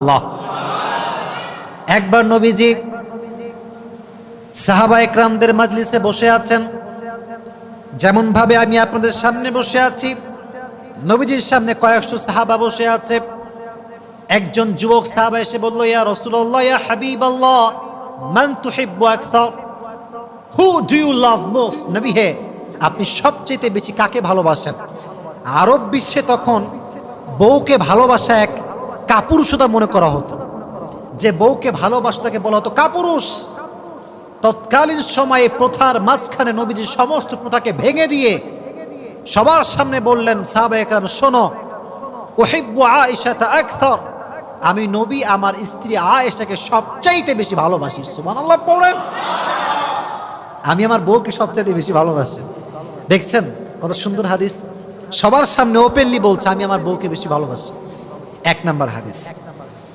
আল্লাহ। একবার নবীজি সাহাবা একরামদের মাজলিসে বসে আছেন, যেমন ভাবে আমি আপনাদের সামনে বসে আছি। নবীজির সামনে কয়েকশো সাহাবা বসে আছে। একজন যুবক সাহাবা এসে বলল, ইয়া রাসূলুল্লাহ, ইয়া হাবিবাল্লাহ, মান তুহিব্বু আকসার, who do you love most? নবী হে, আপনি সবচেয়ে বেশি কাকে ভালোবাসেন? আরব বিশ্বে তখন বউকে ভালোবাসা এক কাপুরুষতা মনে করা হতো। যে বউকে ভালোবাসা তাকে বলা হতো কাপুরুষ। তৎকালীন সময়ে প্রথার মাঝখানে নবীজি সমস্ত প্রথাকে ভেঙে দিয়ে সবার সামনে বললেন, সাহাবা একরাম শোনো, উহিব্বু আয়েশাতা আকসার, আমি নবী আমার স্ত্রী আয়েশাকে সবচাইতে বেশি ভালোবাসি। সুবহানাল্লাহ পড়েন। আমি আমার বউকে সবচাইতে বেশি ভালোবাসি। দেখছেন কত সুন্দর হাদিস, সবার সামনে ওপেনলি বলছে আমি আমার বউকে বেশি ভালোবাসি। এক নাম্বার হাদিস।